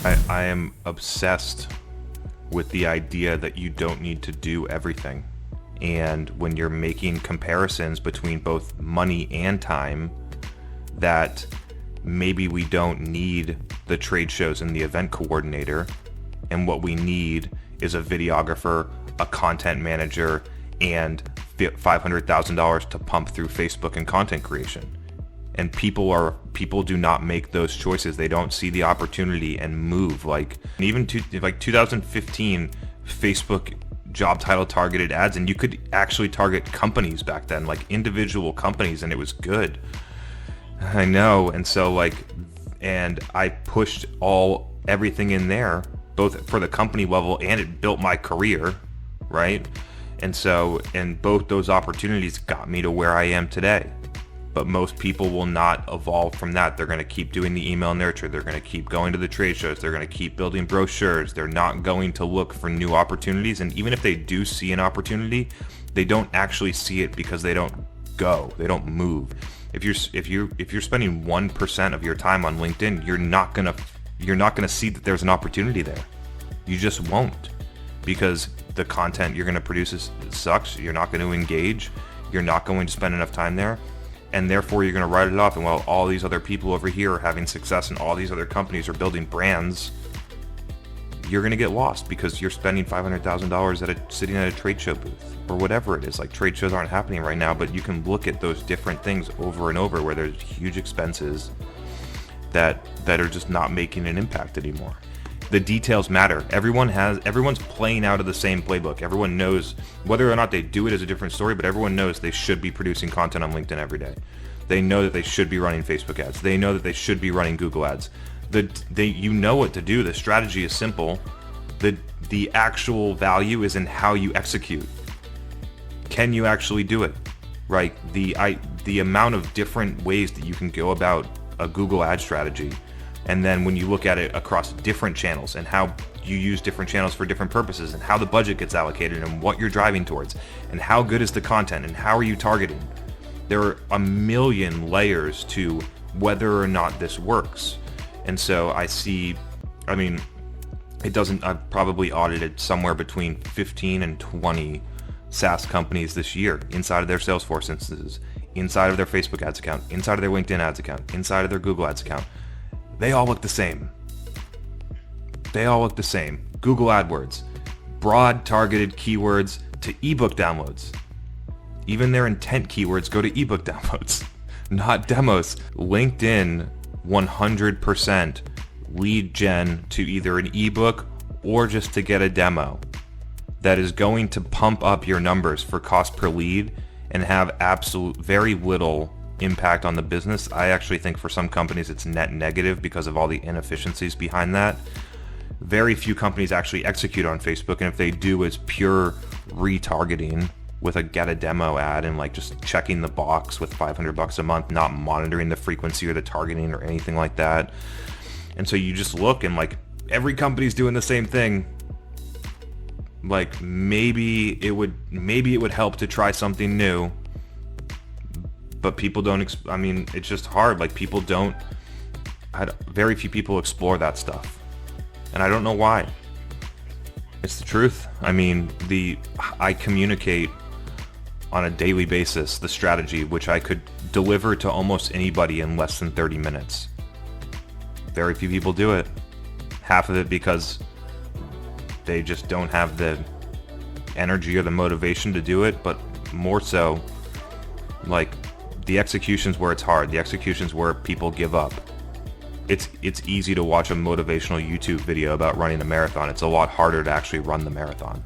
I am obsessed with the idea that you don't need to do everything. And when you're making comparisons between both money and time, that maybe we don't need the trade shows and the event coordinator, and what we need is a videographer, a content manager, and $500,000 to pump through Facebook and content creation. And people do not make those choices. They don't see the opportunity and move. Like even 2015, Facebook job title targeted ads, and you could actually target companies back then, like individual companies, and it was good. I know. And so and I pushed everything in there, both for the company level, and it built my career, right? And both those opportunities got me to where I am today. But most people will not evolve from that. They're going to keep doing the email nurture. They're going to keep going to the trade shows. They're going to keep building brochures. They're not going to look for new opportunities. And even if they do see an opportunity, they don't actually see it because they don't go. They don't move. If you're spending 1% of your time on LinkedIn, you're not gonna see that there's an opportunity there. You just won't, because the content you're going to produce sucks. You're not going to engage. You're not going to spend enough time there. And therefore, you're going to write it off. And while all these other people over here are having success and all these other companies are building brands, you're going to get lost because you're spending $500,000 sitting at a trade show booth or whatever it is. Like, trade shows aren't happening right now, but you can look at those different things over and over where there's huge expenses that are just not making an impact anymore. The details matter. Everyone's playing out of the same playbook. Everyone knows whether or not they do it is a different story, but everyone knows they should be producing content on LinkedIn every day. They know that they should be running Facebook ads. They know that they should be running Google ads. You know what to do. The strategy is simple. The actual value is in how you execute. Can you actually do it? Right? The amount of different ways that you can go about a Google ad strategy. And then when you look at it across different channels and how you use different channels for different purposes and how the budget gets allocated and what you're driving towards and how good is the content and how are you targeting, there are a million layers to whether or not this works. And so I've probably audited somewhere between 15 and 20 SaaS companies this year inside of their Salesforce instances, inside of their Facebook ads account, inside of their LinkedIn ads account, inside of their Google ads account. They all look the same. Google AdWords, broad targeted keywords to ebook downloads. Even their intent keywords go to ebook downloads, not demos. LinkedIn, 100% lead gen to either an ebook or just to get a demo that is going to pump up your numbers for cost per lead and have very little impact on the business. I actually think for some companies it's net negative because of all the inefficiencies behind that. Very few companies actually execute on Facebook, and if they do, it's pure retargeting with a get a demo ad and just checking the box with $500 a month, not monitoring the frequency or the targeting or anything like that. And so you just look and every company's doing the same thing. Maybe it would help to try something new. But people don't, it's just hard. Very few people explore that stuff. And I don't know why. It's the truth. I communicate on a daily basis the strategy, which I could deliver to almost anybody in less than 30 minutes. Very few people do it. Half of it because they just don't have the energy or the motivation to do it, but more so, the execution's where it's hard. The execution's where people give up. It's easy to watch a motivational YouTube video about running a marathon. It's a lot harder to actually run the marathon.